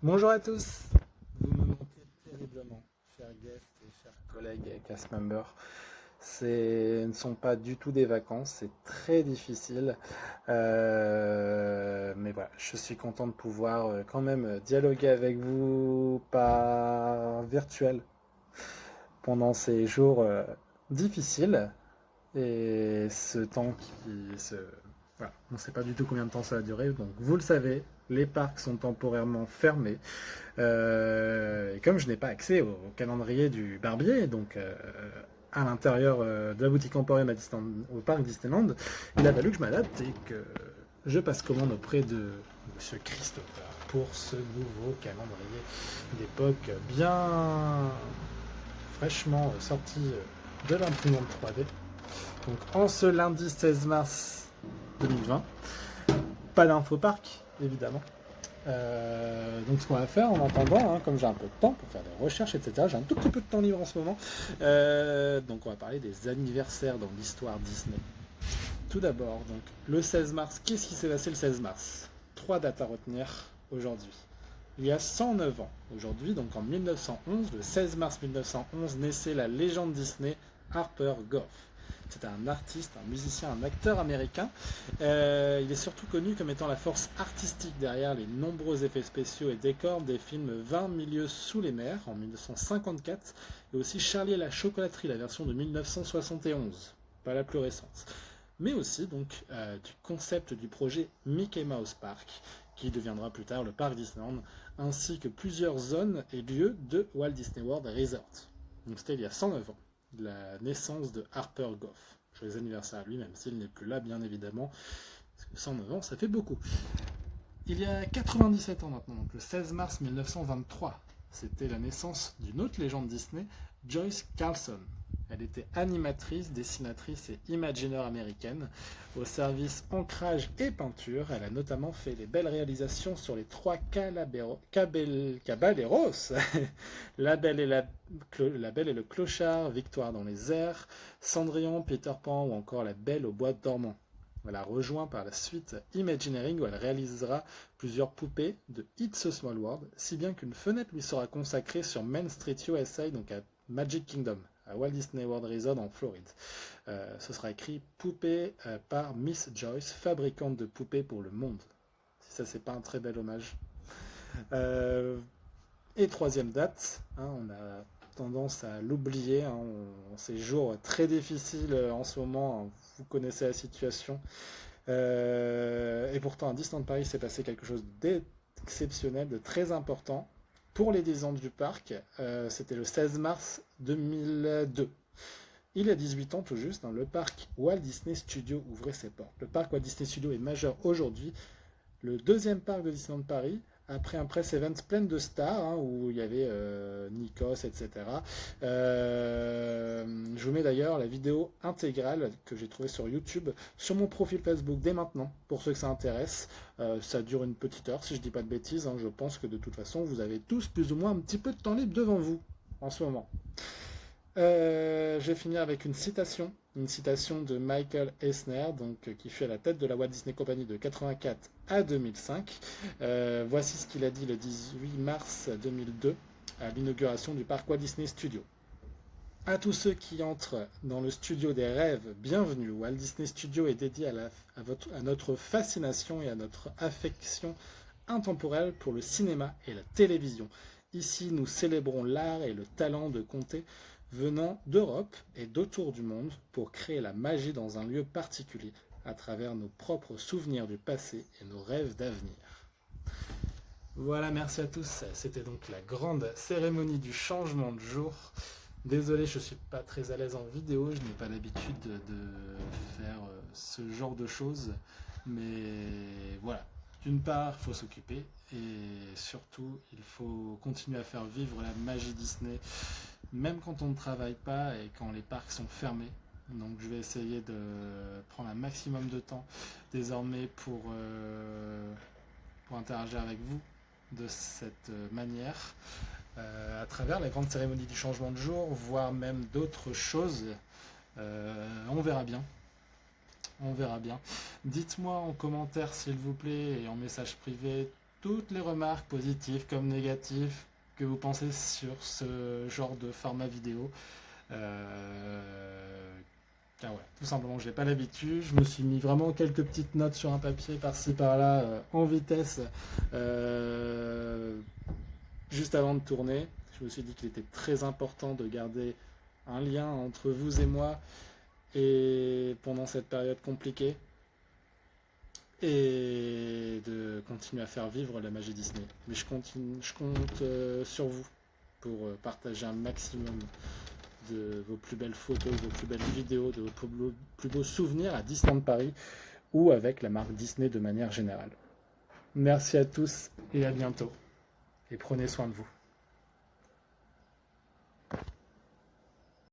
Bonjour à tous, vous me manquez terriblement, chers guests et chers collègues et cast members. Ce ne sont pas du tout des vacances, c'est très difficile. Mais voilà, je suis content de pouvoir quand même dialoguer avec vous par virtuel pendant ces jours difficiles. Et ce temps qui se... Voilà, on ne sait pas du tout combien de temps ça va durer, donc vous le savez, les parcs sont temporairement fermés. Et comme je n'ai pas accès au calendrier du barbier, donc à l'intérieur de la boutique Emporium au parc Disneyland, il a fallu que je m'adapte et que je passe commande auprès de Monsieur Christopher pour ce nouveau calendrier d'époque bien fraîchement sorti de l'imprimante 3D. Donc en ce lundi 16 mars 2020, pas d'info parc évidemment. Donc ce qu'on va faire en attendant, hein, comme j'ai un peu de temps pour faire des recherches, etc., j'ai un tout petit peu de temps libre en ce moment, donc on va parler des anniversaires dans l'histoire Disney. Tout d'abord, donc le 16 mars, qu'est-ce qui s'est passé le 16 mars? Trois dates à retenir aujourd'hui. Il y a 109 ans, aujourd'hui, donc en 1911, le 16 mars 1911, naissait la légende Disney Harper Goff. C'était un artiste, un musicien, un acteur américain. Il est surtout connu comme étant la force artistique derrière les nombreux effets spéciaux et décors des films 20 milieux sous les mers en 1954 et aussi Charlie et la chocolaterie, la version de 1971, pas la plus récente. Mais aussi donc du concept du projet Mickey Mouse Park, qui deviendra plus tard le parc Disneyland, ainsi que plusieurs zones et lieux de Walt Disney World Resort. Donc c'était il y a 109 ans la naissance de Harper Goff. Joyeux anniversaire à lui, même s'il n'est plus là, bien évidemment, parce que 109 ans, ça fait beaucoup. Il y a 97 ans maintenant, donc le 16 mars 1923, c'était la naissance d'une autre légende Disney, Joyce Carlson. Elle était animatrice, dessinatrice et imagineur américaine. Au service ancrage et peinture, elle a notamment fait les belles réalisations sur les trois caballeros, la Belle et le Clochard, Victoire dans les airs, Cendrillon, Peter Pan ou encore La Belle au bois dormant. Elle a rejoint par la suite Imagineering où elle réalisera plusieurs poupées de It's a Small World, si bien qu'une fenêtre lui sera consacrée sur Main Street USA, donc à Magic Kingdom, à Walt Disney World Resort en Floride. Ce sera écrit poupée par Miss Joyce, fabricante de poupées pour le monde. Si ça, c'est pas un très bel hommage. Euh, et troisième date, hein, on a tendance à l'oublier, hein, ces jours très difficiles en ce moment, hein, vous connaissez la situation. Et pourtant, à Disneyland Paris, s'est passé quelque chose d'exceptionnel, de très important. Pour les 10 ans du parc, c'était le 16 mars 2002. Il y a 18 ans tout juste, hein, le parc Walt Disney Studios ouvrait ses portes. Le parc Walt Disney Studios est majeur aujourd'hui, le deuxième parc de Disneyland Paris, après un press event plein de stars, hein, où il y avait Nikos, etc. Je vous mets d'ailleurs la vidéo intégrale que j'ai trouvée sur YouTube, sur mon profil Facebook dès maintenant, pour ceux que ça intéresse. Ça dure une petite heure, si je dis pas de bêtises. Hein, je pense que de toute façon, vous avez tous plus ou moins un petit peu de temps libre devant vous, en ce moment. Je vais finir avec une citation de Michael Eisner, donc, qui fut à la tête de la Walt Disney Company de 84 à 2005. Voici ce qu'il a dit le 18 mars 2002 à l'inauguration du parc Walt Disney Studios. À tous ceux qui entrent dans le studio des rêves, bienvenue. Walt Disney Studios est dédié à notre fascination et à notre affection intemporelle pour le cinéma et la télévision. Ici, nous célébrons l'art et le talent de conter venant d'Europe et d'autour du monde pour créer la magie dans un lieu particulier à travers nos propres souvenirs du passé et nos rêves d'avenir. Voilà, merci à tous. C'était donc la grande cérémonie du changement de jour. Désolé, je ne suis pas très à l'aise en vidéo, je n'ai pas l'habitude de faire ce genre de choses. Mais voilà, d'une part, il faut s'occuper et surtout, il faut continuer à faire vivre la magie Disney, même quand on ne travaille pas et quand les parcs sont fermés. Donc je vais essayer de prendre un maximum de temps désormais pour interagir avec vous de cette manière, à travers la grande cérémonie du changement de jour, voire même d'autres choses. On verra bien. On verra bien. Dites-moi en commentaire s'il vous plaît et en message privé toutes les remarques positives comme négatives que vous pensez sur ce genre de format vidéo. Car ouais, tout simplement, je n'ai pas l'habitude. Je me suis mis vraiment quelques petites notes sur un papier par-ci par-là en vitesse juste avant de tourner. Je me suis dit qu'il était très important de garder un lien entre vous et moi et pendant cette période compliquée et de continuer à faire vivre la magie Disney. Mais je compte sur vous pour partager un maximum de vos plus belles photos, vos plus belles vidéos, de vos plus beaux souvenirs à Disneyland Paris ou avec la marque Disney de manière générale. Merci à tous et à bientôt. Et prenez soin de vous.